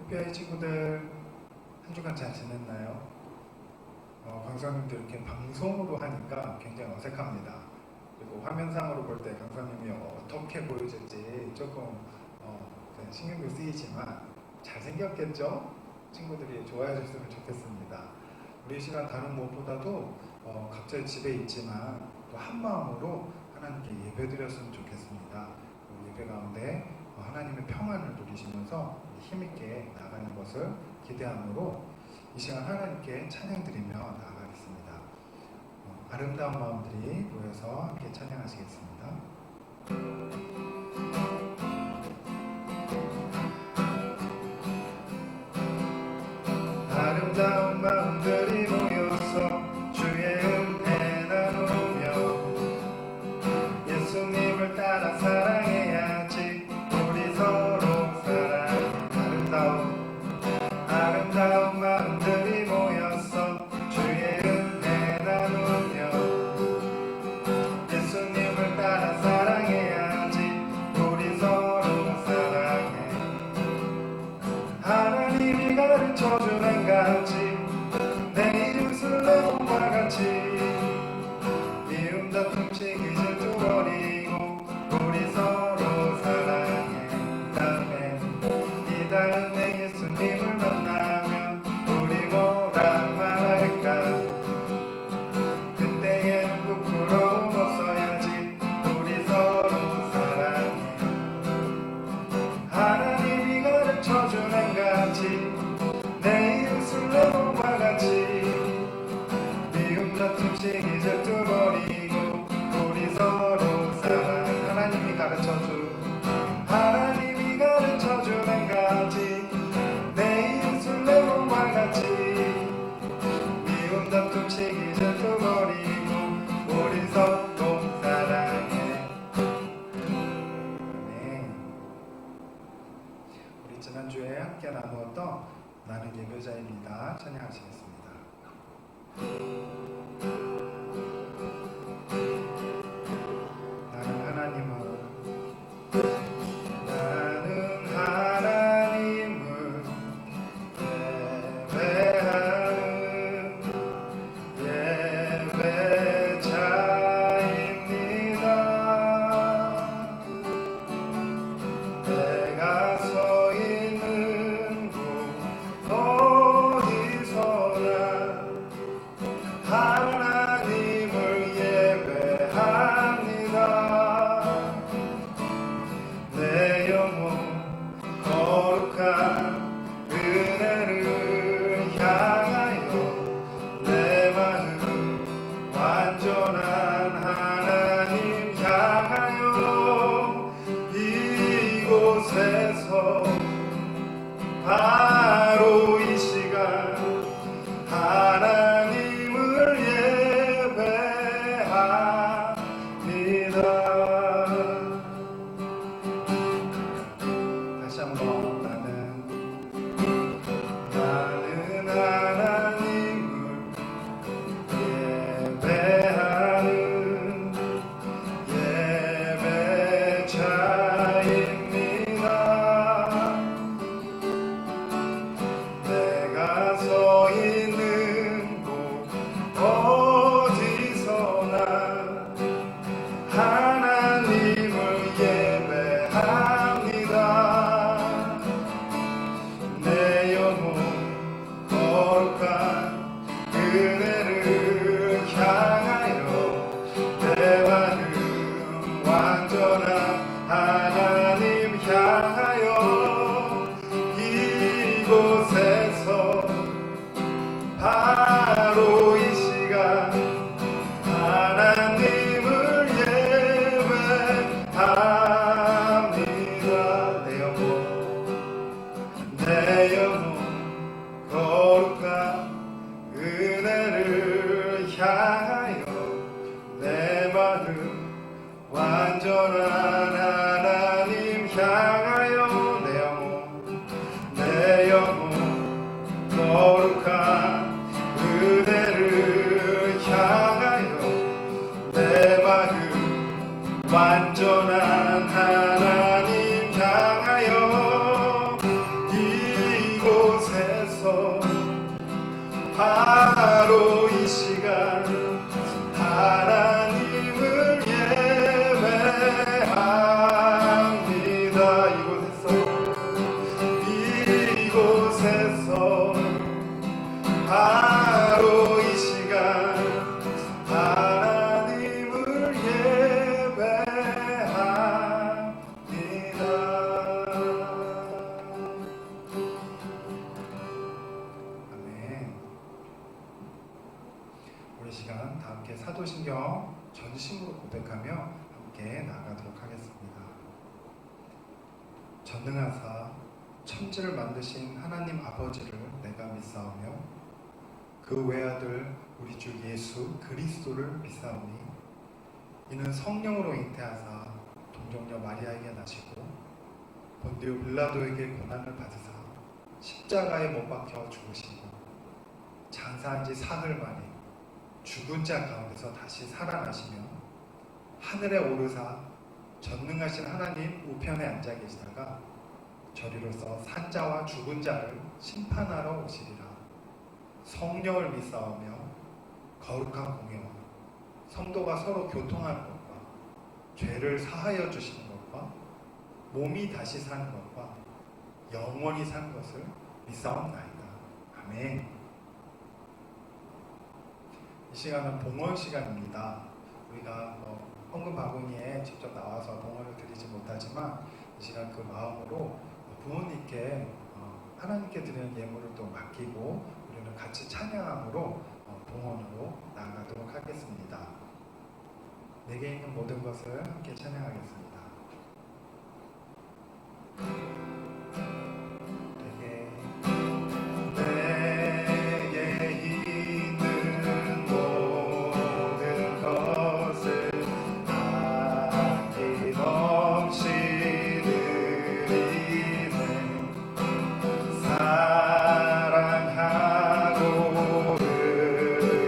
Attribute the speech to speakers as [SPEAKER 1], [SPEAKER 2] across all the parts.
[SPEAKER 1] 호피아이 친구들 한 주간 잘 지냈나요? 강사님도 이렇게 방송으로 하니까 굉장히 어색합니다. 그리고 화면상으로 볼 때 강사님이 어떻게 보여질지 조금 신경도 쓰이지만 잘생겼겠죠? 친구들이 좋아해 줬으면 좋겠습니다. 우리 이 시간 다른 무엇보다도 각자 집에 있지만 또 한마음으로 하나님께 예배드렸으면 좋겠습니다. 예배 가운데 하나님의 평안을 누리시면서 힘있게 나아가는 것을 기대함으로 이 시간 하나님께 찬양드리며 나아가겠습니다. 아름다운 마음들이 모여서 함께 찬양하시겠습니다. 아름다운 마음들이 모여서 주의 은혜 나누며 예수님을 따라 사랑해야지. 우리 서로 사랑해. 아름다운 마음들이 모여서 주의 은혜 나누며 예수님을 따라 사랑해야지. 우리 서로 사랑해. 하나님이 가르쳐주는 가치 내 예루살렘과 같이 미움 다툼 시기 질투 버리고 우리 서로 사랑해. 이 다음에 예수님을 만나면 우리 뭐라 말할까. 그때에는 부끄러움 없어야지. 우리 서로 사랑해. 하나님이 가르쳐주는 가치 내 예루살렘과 같이 미움 다툼 시기 질투 버리고 우리 서로 사랑해. 하나님이 가르쳐주는 가치 내 예루살렘과 같이 미움 다툼 시기 질투 버리고 우리 서로 사랑해. 아멘. 우리 지난주에 함께 나누었던 나는 예배자입니다. 찬양하시겠습니다. 나는 하나님을 예배하는 예배자입니다. 내가 서 있는 곳 어디서나 하나님을 예배합니다. 내 영혼 거룩한 은혜를 향하여 내 마음 완전한 하나님 향하여 이곳에서 바로 이 시간 하나님을 예배합니다. 이곳에서 바로 이 시간 하나님을 예배합니다. 아멘. 우리 시간 다 함께 사도신경 전심으로 고백하며 함께 나가도록 하겠습니다. 전능하사 천지를 만드신 하나님 아버지를 내가 믿사오며 그 외아들 우리 주 예수 그리스도를 믿사오니 이는 성령으로 잉태하사 동정녀 마리아에게 나시고 본디오 빌라도에게 고난을 받으사 십자가에 못 박혀 죽으시고 장사한 지 사흘 만에 죽은 자 가운데서 다시 살아나시며 하늘에 오르사 전능하신 하나님 우편에 앉아 계시다가 저리로서 산자와 죽은 자를 심판하러 오시리라. 성령을 믿사오며 거룩한 공예와 성도가 서로 교통하는 것과 죄를 사하여 주시는 것과 몸이 다시 사는 것과 영원히 사는 것을 믿사옵나이다. 아멘. 이 시간은 봉헌 시간입니다. 우리가 헌금 바구니에 직접 나와서 봉헌을 드리지 못하지만 이 시간 그 마음으로 부모님께 하나님께 드리는 예물을 또 맡기고 우리는 같이 찬양함으로 봉헌으로 나아가도록 하겠습니다. 내게 있는 모든 것을 함께 찬양하겠습니다. 내게 있는 모든 것을 아낌없이 드리네. 사랑하고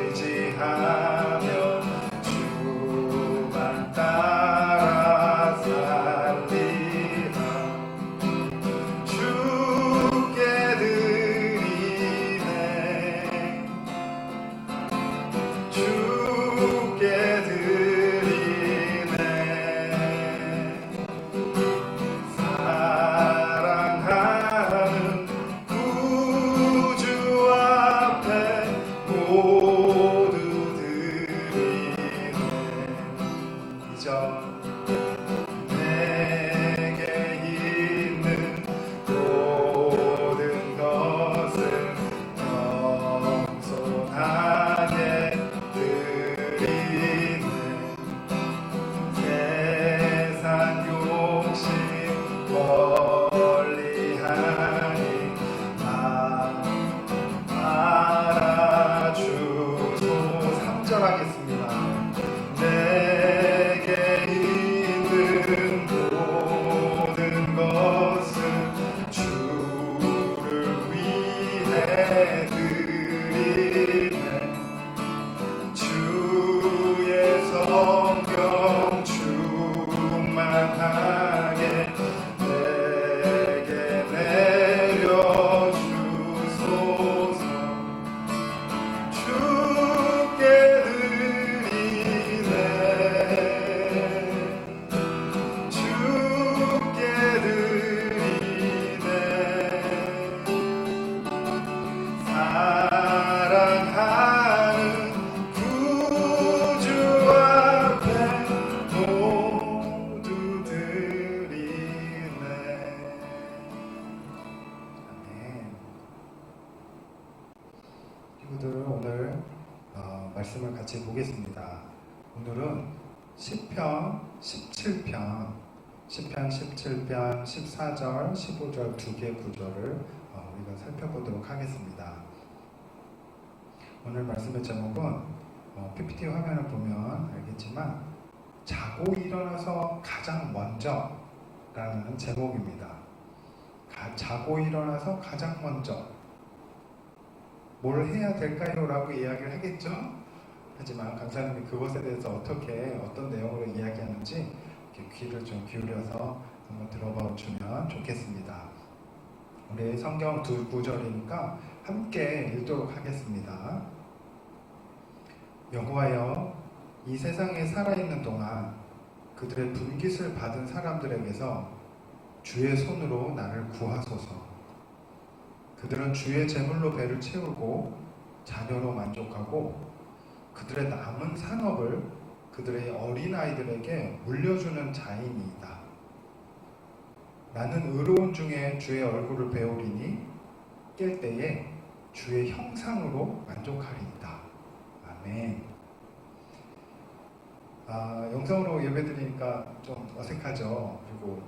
[SPEAKER 1] 의지하며 주만 따라 살리라. 주께 드리네. 주께 드리네. 사랑하는 구주 앞에 모두 드리네. 이전 내게 있는 모든 것을 겸손하게 드리네. 세상 욕심 멀리하니 알아주소. 3절 하겠습니다. 내게 있는 모든 것을 주를 위해 드리네. 주의 성령 충만하게 내게 내려주소서. 주께 드리네. 주께 드리네. 사랑하는 구주 앞에 모두 드리네. 아멘. 친구들 오늘 말씀을 같이 보겠습니다. 오늘은 시편 17편 14절 15절 두 개 구절을 우리가 살펴보도록 하겠습니다. 오늘 말씀의 제목은 PPT 화면을 보면 알겠지만 자고 일어나서 가장 먼저 라는 제목입니다. 자고 일어나서 가장 먼저 뭘 해야 될까요? 라고 이야기를 하겠죠. 하지만 강사님이 그것에 대해서 어떤 내용으로 이야기하는지 이렇게 귀를 좀 기울여서 한번 들어봐 주면 좋겠습니다. 우리 성경 두 구절이니까 함께 읽도록 하겠습니다. 여호와여, 이 세상에 살아있는 동안 그들의 분깃을 받은 사람들에게서 주의 손으로 나를 구하소서. 그들은 주의 재물로 배를 채우고 자녀로 만족하고 그들의 남은 산업을 그들의 어린아이들에게 물려주는 자인이다. 나는 의로운 중에 주의 얼굴을 배우리니 깰 때에 주의 형상으로 만족하리이다. 아멘. 영상으로 예배드리니까 좀 어색하죠. 그리고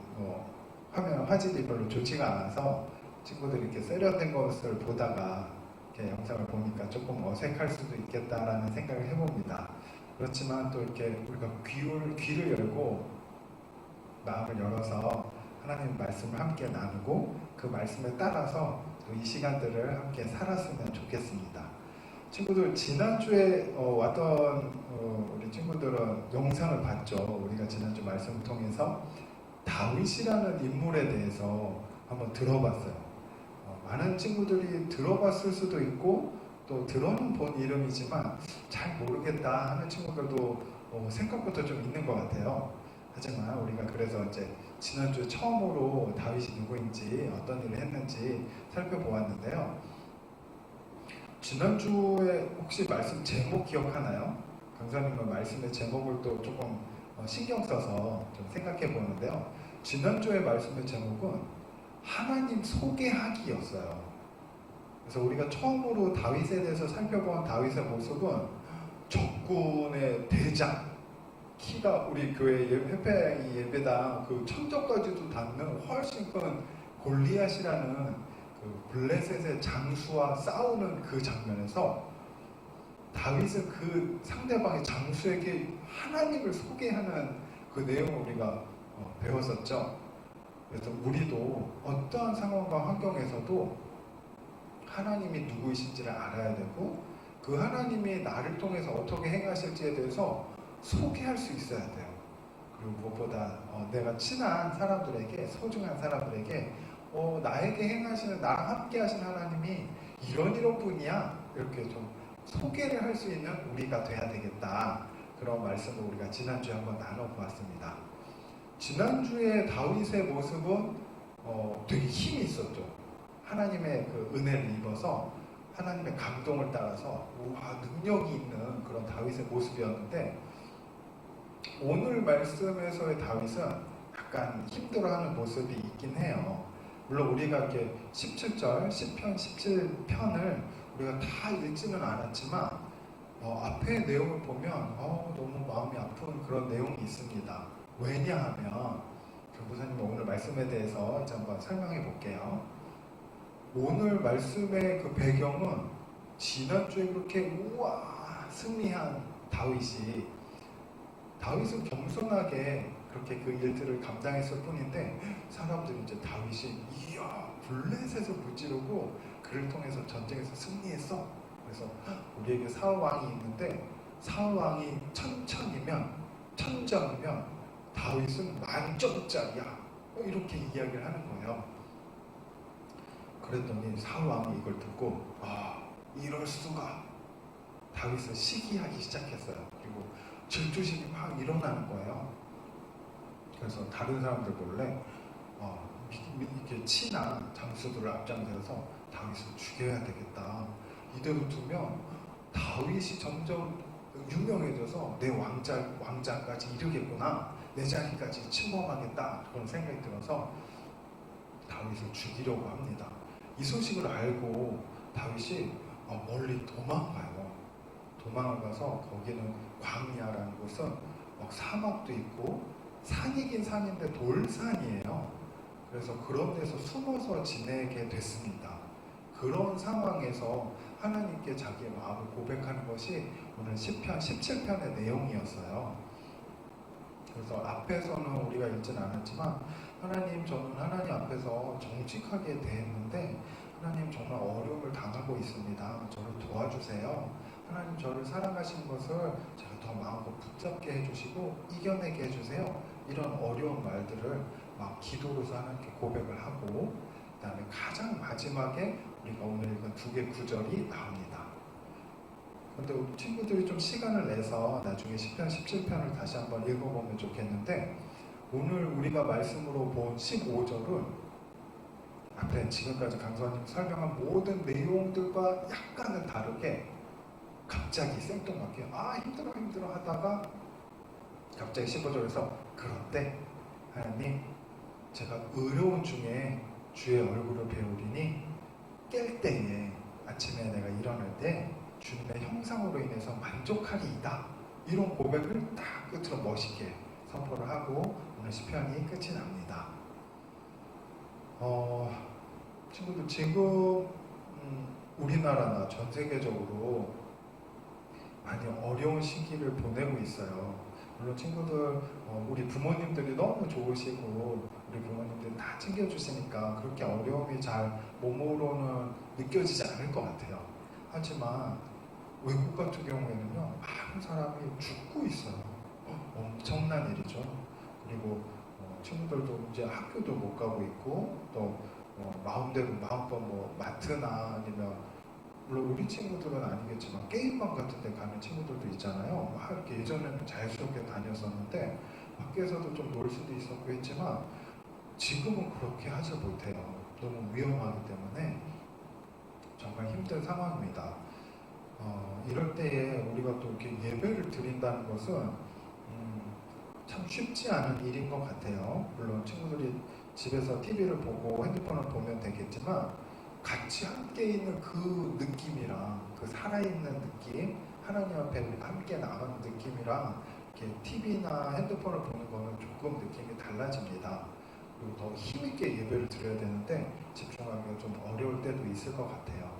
[SPEAKER 1] 화면 화질이 별로 좋지가 않아서 친구들이 이렇게 세련된 것을 보다가 이렇게 영상을 보니까 조금 어색할 수도 있겠다라는 생각을 해봅니다. 그렇지만 또 이렇게 우리가 귀를 열고 마음을 열어서 하나님 말씀을 함께 나누고 그 말씀에 따라서 또 이 시간들을 함께 살았으면 좋겠습니다. 친구들 지난주에 왔던 우리 친구들은 영상을 봤죠. 우리가 지난주 말씀을 통해서 다윗이라는 인물에 대해서 한번 들어봤어요. 많은 친구들이 들어봤을 수도 있고 또 들어는 본 이름이지만 잘 모르겠다 하는 친구들도 생각부터 좀 있는 것 같아요. 하지만 우리가 그래서 이제 지난주 처음으로 다윗이 누구인지 어떤 일을 했는지 살펴보았는데요. 지난주에 혹시 말씀 제목 기억하나요? 강사님은 말씀의 제목을 또 조금 신경 써서 좀 생각해 보는데요. 지난주에 말씀의 제목은 하나님 소개하기였어요. 그래서 우리가 처음으로 다윗에 대해서 살펴본 다윗의 모습은 적군의 대장, 키가 우리 교회 회패 예배당 그 천적까지도 닿는 훨씬 큰 골리앗이라는 그 블레셋의 장수와 싸우는 그 장면에서 다윗은 그 상대방의 장수에게 하나님을 소개하는 그 내용을 우리가 배웠었죠. 그래서 우리도 어떠한 상황과 환경에서도 하나님이 누구이신지를 알아야 되고 그 하나님이 나를 통해서 어떻게 행하실지에 대해서 소개할 수 있어야 돼요. 그리고 무엇보다 내가 친한 사람들에게, 소중한 사람들에게 나에게 행하시는, 나랑 함께 하신 하나님이 이런 분이야 이렇게 좀 소개를 할 수 있는 우리가 돼야 되겠다. 그런 말씀을 우리가 지난주에 한번 나눠보았습니다. 지난주에 다윗의 모습은 되게 힘이 있었죠. 하나님의 그 은혜를 입어서 하나님의 감동을 따라서 능력이 있는 그런 다윗의 모습이었는데, 오늘 말씀에서의 다윗은 약간 힘들어하는 모습이 있긴 해요. 물론 우리가 이렇게 17절, 10편, 17편을 우리가 다 읽지는 않았지만 앞에 내용을 보면 너무 마음이 아픈 그런 내용이 있습니다. 왜냐하면 교부사님 오늘 말씀에 대해서 이제 한번 설명해 볼게요. 오늘 말씀의 그 배경은 지난주에 그렇게 승리한 다윗은 겸손하게 그렇게 그 일들을 감당했을 뿐인데 사람들이 이제 다윗이 이야 블레셋을 무찌르고 그를 통해서 전쟁에서 승리했어. 그래서 우리에게 사울왕이 있는데 사울왕이 천정이면 다윗은 만점짜리야. 이렇게 이야기를 하는 거예요. 그랬더니 사울왕이 이걸 듣고 이럴 수가, 다윗은 시기하기 시작했어요. 그리고 질투심이 막 일어나는 거예요. 그래서 다른 사람들 몰래 이렇게 친한 장수들을 앞장서서 다윗을 죽여야 되겠다. 이대로 두면 다윗이 점점 유명해져서 내 왕자까지 이르겠구나. 내 자리까지 침범하겠다. 그런 생각이 들어서 다윗을 죽이려고 합니다. 이 소식을 알고 다윗이 멀리 도망가요. 도망가서 거기는 광야라는 곳은 사막도 있고 산이긴 산인데 돌산이에요. 그래서 그런 데서 숨어서 지내게 됐습니다. 그런 상황에서 하나님께 자기의 마음을 고백하는 것이 오늘 10편, 17편의 내용이었어요. 그래서 앞에서는 우리가 읽지는 않았지만 하나님, 저는 하나님 앞에서 정직하게 대했는데 하나님 정말 어려움을 당하고 있습니다. 저를 도와주세요. 하나님 저를 사랑하신 것을 제가 더 마음껏 붙잡게 해주시고 이겨내게 해주세요. 이런 어려운 말들을 막 기도로서 하나님께 고백을 하고, 그 다음에 가장 마지막에 우리가 오늘 읽은 두 개 구절이 나옵니다. 근데 우리 친구들이 좀 시간을 내서 나중에 10편, 17편을 다시 한번 읽어보면 좋겠는데, 오늘 우리가 말씀으로 본 15절은 앞에 지금까지 강사님 설명한 모든 내용들과 약간은 다르게 갑자기 생뚱맞게 힘들어 힘들어 하다가 갑자기 15절에서 그런데 하나님 제가 의로운 중에 주의 얼굴을 배우리니 깰 때에 아침에 내가 일어날 때 주님의 형상으로 인해서 만족하리이다, 이런 고백을 딱 끝으로 멋있게 선포를 하고 오늘 시편이 끝이 납니다. 친구들 지금 우리나라나 전 세계적으로 많이 어려운 시기를 보내고 있어요. 물론 친구들 우리 부모님들이 너무 좋으시고 우리 부모님들이 다 챙겨주시니까 그렇게 어려움이 잘 몸으로는 느껴지지 않을 것 같아요. 하지만 외국 같은 경우에는요, 많은 사람이 죽고 있어요. 엄청난 일이죠. 그리고 친구들도 이제 학교도 못 가고 있고 또 마음대로 마음껏 마트나 아니면 물론 우리 친구들은 아니겠지만 게임방 같은 데 가는 친구들도 있잖아요. 이렇게 예전에는 자유스럽게 다녔었는데 밖에서도 좀 놀 수도 있었고 했지만 지금은 그렇게 하지 못해요. 너무 위험하기 때문에 정말 힘든 상황입니다. 이럴 때에 우리가 또 이렇게 예배를 드린다는 것은 참 쉽지 않은 일인 것 같아요. 물론 친구들이 집에서 TV를 보고 핸드폰을 보면 되겠지만 같이 함께 있는 그 느낌이랑 그 살아있는 느낌, 하나님 앞에 우리 함께 나가는 느낌이랑 이렇게 TV나 핸드폰을 보는 거는 조금 느낌이 달라집니다. 그리고 더 힘있게 예배를 드려야 되는데 집중하기가 좀 어려울 때도 있을 것 같아요.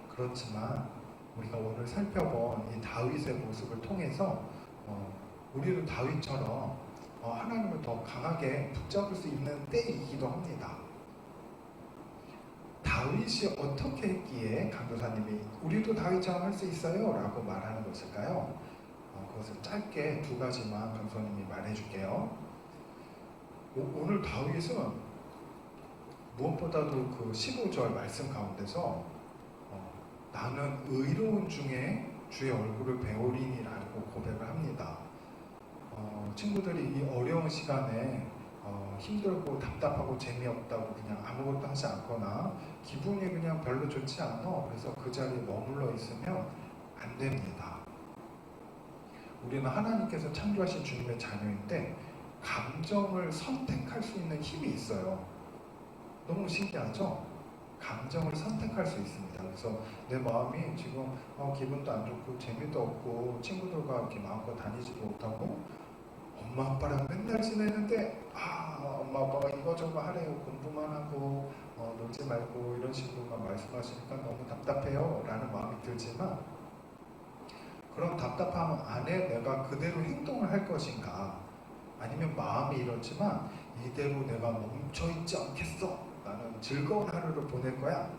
[SPEAKER 1] 그렇지만 우리가 오늘 살펴본 이 다윗의 모습을 통해서 우리도 다윗처럼 하나님을 더 강하게 붙잡을 수 있는 때이기도 합니다. 다윗이 어떻게 했기에 강도사님이 우리도 다윗처럼 할 수 있어요? 라고 말하는 것일까요? 그것을 짧게 두 가지만 강도사님이 말해줄게요. 오늘 다윗은 무엇보다도 그 15절 말씀 가운데서 나는 의로운 중에 주의 얼굴을 배우리니라고 고백을 합니다. 친구들이 이 어려운 시간에 힘들고 답답하고 재미없다고 그냥 아무것도 하지 않거나 기분이 그냥 별로 좋지 않아, 그래서 그 자리에 머물러 있으면 안 됩니다. 우리는 하나님께서 창조하신 주님의 자녀인데 감정을 선택할 수 있는 힘이 있어요. 너무 신기하죠? 감정을 선택할 수 있습니다. 그래서 내 마음이 지금 기분도 안 좋고 재미도 없고 친구들과 이렇게 마음껏 다니지도 못하고 엄마 아빠랑 맨날 지내는데 엄마 아빠가 이거저거 하래요. 공부만 하고 놀지 말고 이런 식으로만 말씀하시니까 너무 답답해요 라는 마음이 들지만, 그런 답답함 안에 내가 그대로 행동을 할 것인가, 아니면 마음이 이렇지만 이대로 내가 멈춰있지 않겠어, 나는 즐거운 하루를 보낼 거야,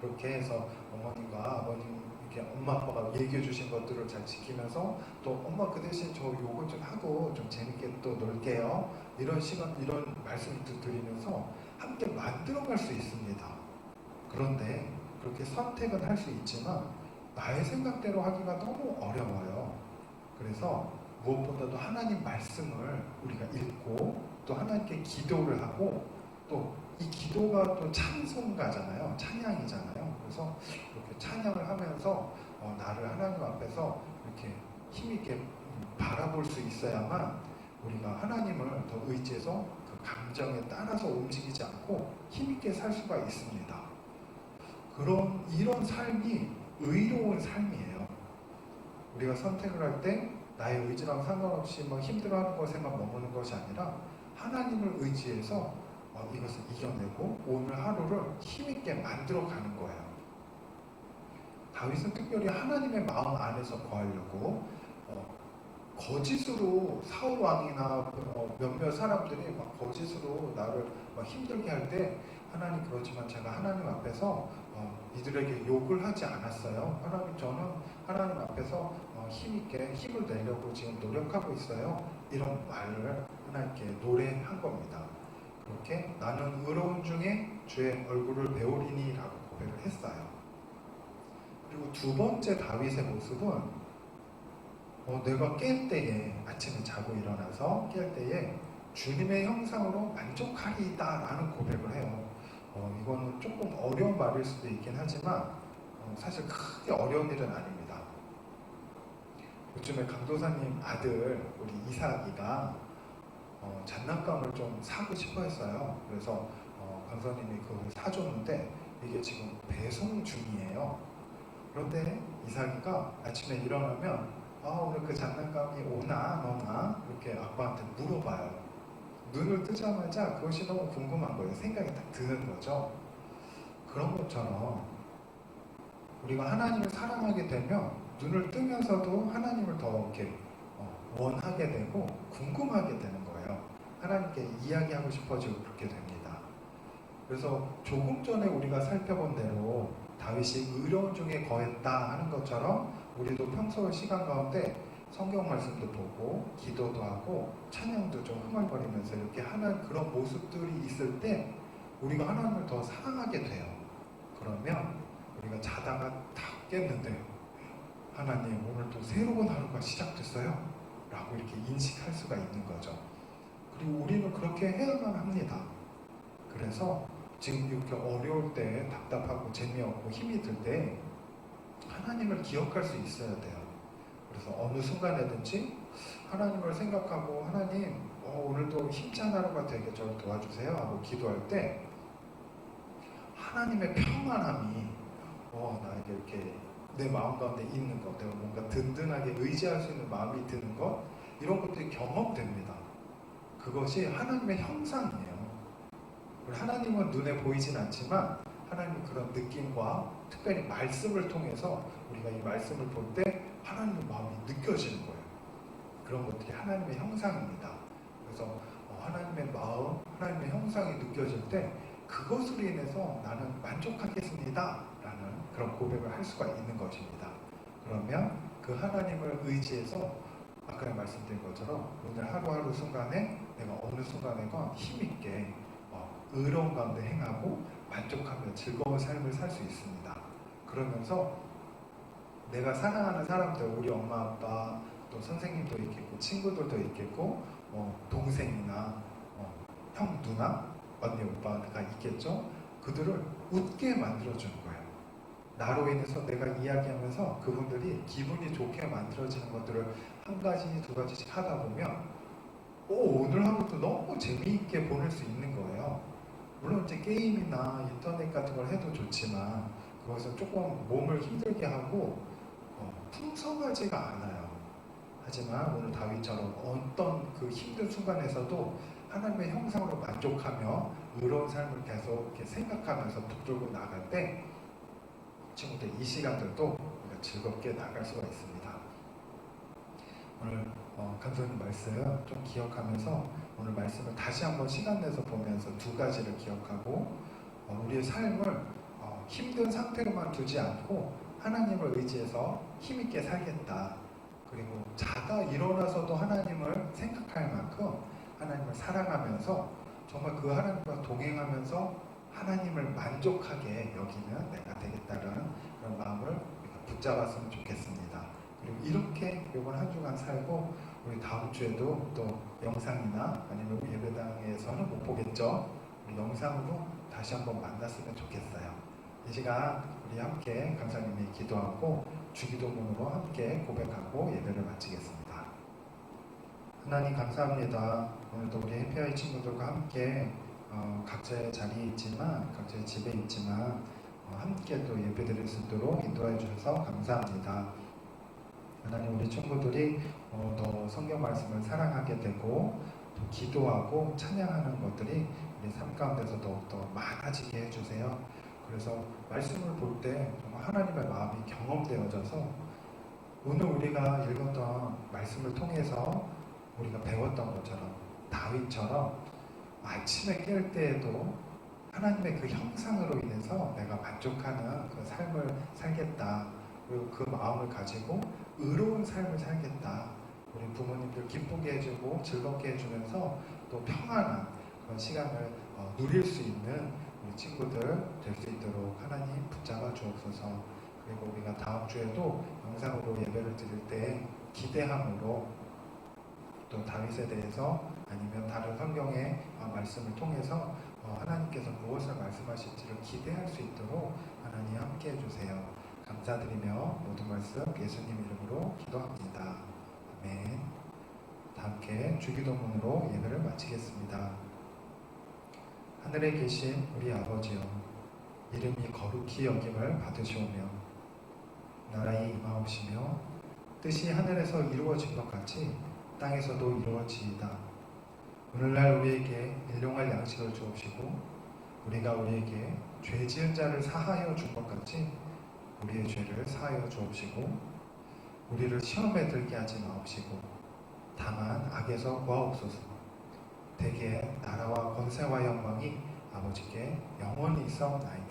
[SPEAKER 1] 그렇게 해서 어머님과 아버님 이렇게 엄마 아빠가 얘기해 주신 것들을 잘 지키면서 또 엄마 그 대신 저 요거 좀 하고 좀 재밌게 또 놀게요, 이런 시간 이런 말씀을 드리면서 함께 만들어갈 수 있습니다. 그런데 그렇게 선택은 할 수 있지만 나의 생각대로 하기가 너무 어려워요. 그래서 무엇보다도 하나님 말씀을 우리가 읽고 또 하나님께 기도를 하고, 또 이 기도가 또 찬송가잖아요. 찬양이잖아요. 그래서 이렇게 찬양을 하면서 나를 하나님 앞에서 이렇게 힘있게 바라볼 수 있어야만 우리가 하나님을 더 의지해서 그 감정에 따라서 움직이지 않고 힘있게 살 수가 있습니다. 이런 삶이 의로운 삶이에요. 우리가 선택을 할 때 나의 의지랑 상관없이 힘들어하는 것에만 머무는 것이 아니라 하나님을 의지해서 이것을 이겨내고 오늘 하루를 힘있게 만들어가는 거예요. 다윗은 특별히 하나님의 마음 안에서 거하려고 거짓으로 사울 왕이나 몇몇 사람들이 거짓으로 나를 힘들게 할 때 하나님, 그렇지만 제가 하나님 앞에서 이들에게 욕을 하지 않았어요. 하나님, 저는 하나님 앞에서 힘있게 힘을 내려고 지금 노력하고 있어요. 이런 말을 하나님께 노래한 겁니다. 그렇게 나는 의로운 중에 주의 얼굴을 배우리니 라고 고백을 했어요. 그리고 두 번째 다윗의 모습은 내가 깰 때에, 아침에 자고 일어나서 깰 때에 주님의 형상으로 만족하리다라는 고백을 해요. 이거는 조금 어려운 말일 수도 있긴 하지만 사실 크게 어려운 일은 아닙니다. 요즘에 강도사님 아들 우리 이삭이가 장난감을 좀 사고 싶어 했어요. 그래서 강사님이 그걸 사줬는데 이게 지금 배송 중이에요. 그런데 이삭이가 아침에 일어나면 오늘 그 장난감이 오나 너나 이렇게 아빠한테 물어봐요. 눈을 뜨자마자 그것이 너무 궁금한 거예요. 생각이 딱 드는 거죠. 그런 것처럼 우리가 하나님을 사랑하게 되면 눈을 뜨면서도 하나님을 더 이렇게 원하게 되고 궁금하게 되는 거예요. 하나님께 이야기하고 싶어지고 그렇게 됩니다. 그래서 조금 전에 우리가 살펴본 대로 다윗이 의로운 중에 거했다 하는 것처럼 우리도 평소 시간 가운데 성경 말씀도 보고 기도도 하고 찬양도 좀 흥얼거리면서 이렇게 하는 그런 모습들이 있을 때 우리가 하나님을 더 사랑하게 돼요. 그러면 우리가 자다가 탁 깼는데 하나님 오늘 또 새로운 하루가 시작됐어요 라고 이렇게 인식할 수가 있는 거죠. 그리고 우리는 그렇게 해야만 합니다. 그래서 지금 이렇게 어려울 때 답답하고 재미없고 힘이 들 때 하나님을 기억할 수 있어야 돼요. 그래서 어느 순간에든지 하나님을 생각하고 하나님 오늘도 힘찬 하루가 되게 저를 도와주세요 하고 기도할 때 하나님의 평안함이 나에게 이렇게 내 마음 가운데 있는 것, 내가 뭔가 든든하게 의지할 수 있는 마음이 드는 것, 이런 것들이 경험됩니다. 그것이 하나님의 형상이에요. 하나님은 눈에 보이진 않지만 하나님의 그런 느낌과 특별히 말씀을 통해서 우리가 이 말씀을 볼 때 하나님의 마음이 느껴지는 거예요. 그런 것들이 하나님의 형상입니다. 그래서 하나님의 마음, 하나님의 형상이 느껴질 때 그것으로 인해서 나는 만족하겠습니다 라는 그런 고백을 할 수가 있는 것입니다. 그러면 그 하나님을 의지해서 아까 말씀드린 것처럼 오늘 하루하루 순간에 내가 어느 순간에건 힘있게 의로운 가운데 행하고 만족하며 즐거운 삶을 살 수 있습니다. 그러면서 내가 사랑하는 사람들, 우리 엄마 아빠 또 선생님도 있겠고 친구들도 있겠고 동생이나 형 누나 언니 오빠가 있겠죠. 그들을 웃게 만들어주는 거예요. 나로 인해서 내가 이야기하면서 그분들이 기분이 좋게 만들어지는 것들을 한 가지 두 가지씩 하다 보면 오늘 하루도 너무 재미있게 보낼 수 있는 거예요. 물론 이제 게임이나 인터넷 같은 걸 해도 좋지만 그것은 조금 몸을 힘들게 하고 풍성하지가 않아요. 하지만 오늘 다윗처럼 어떤 그 힘든 순간에서도 하나님의 형상으로 만족하며 의로운 삶을 계속 이렇게 생각하면서 붙들고 나갈 때 친구들 이 시간들도 우리가 즐겁게 나갈 수가 있습니다. 오늘 감독님 말씀 좀 기억하면서 오늘 말씀을 다시 한번 시간 내서 보면서 두 가지를 기억하고 우리의 삶을 힘든 상태로만 두지 않고 하나님을 의지해서 힘있게 살겠다. 그리고 자다 일어나서도 하나님을 생각할 만큼 하나님을 사랑하면서 정말 그 하나님과 동행하면서 하나님을 만족하게 여기는 내가 되겠다는 그런 마음을 붙잡았으면 좋겠습니다. 그리고 이렇게 이번 한 주간 살고 우리 다음 주에도 또 영상이나 아니면 우리 예배당에서는 못 보겠죠. 우리 영상으로 다시 한번 만났으면 좋겠어요. 이 시간 우리 함께 감사님이 기도하고 주기도문으로 함께 고백하고 예배를 마치겠습니다. 하나님 감사합니다. 오늘도 우리 해피아이 친구들과 함께 각자의 자리에 있지만 각자의 집에 있지만 함께 또 예배드릴 수 있도록 인도해 주셔서 감사합니다. 하나님 우리 친구들이 더 성경 말씀을 사랑하게 되고 또 기도하고 찬양하는 것들이 우리 삶 가운데서 더욱더 많아지게 해주세요. 그래서 말씀을 볼 때 정말 하나님의 마음이 경험되어져서 오늘 우리가 읽었던 말씀을 통해서 우리가 배웠던 것처럼 다윗처럼 아침에 깰 때에도 하나님의 그 형상으로 인해서 내가 만족하는 그 삶을 살겠다. 그리고 그 마음을 가지고 의로운 삶을 살겠다. 우리 부모님들 기쁘게 해주고 즐겁게 해주면서 또 평안한 그런 시간을 누릴 수 있는 우리 친구들 될 수 있도록 하나님 붙잡아 주옵소서. 그리고 우리가 다음 주에도 영상으로 예배를 드릴 때 기대함으로 또 다윗에 대해서 아니면 다른 성경의 말씀을 통해서 하나님께서 무엇을 말씀하실지를 기대할 수 있도록 하나님 함께 해주세요. 감사드리며 모든 말씀 예수님 이름으로 기도합니다. 아멘. 다 함께 주기도문으로 예배를 마치겠습니다. 하늘에 계신 우리 아버지여, 이름이 거룩히 여김을 받으시오며 나라의 임하옵시며 뜻이 하늘에서 이루어진 것 같이 땅에서도 이루어지이다. 오늘날 우리에게 일용할 양식을 주옵시고 우리가 우리에게 죄 지은 자를 사하여 준 것 같이 우리의 죄를 사하여 주옵시고 우리를 시험에 들게 하지 마옵시고 다만 악에서 구하옵소서. 대개 나라와 권세와 영광이 아버지께 영원히 있사옵나이다.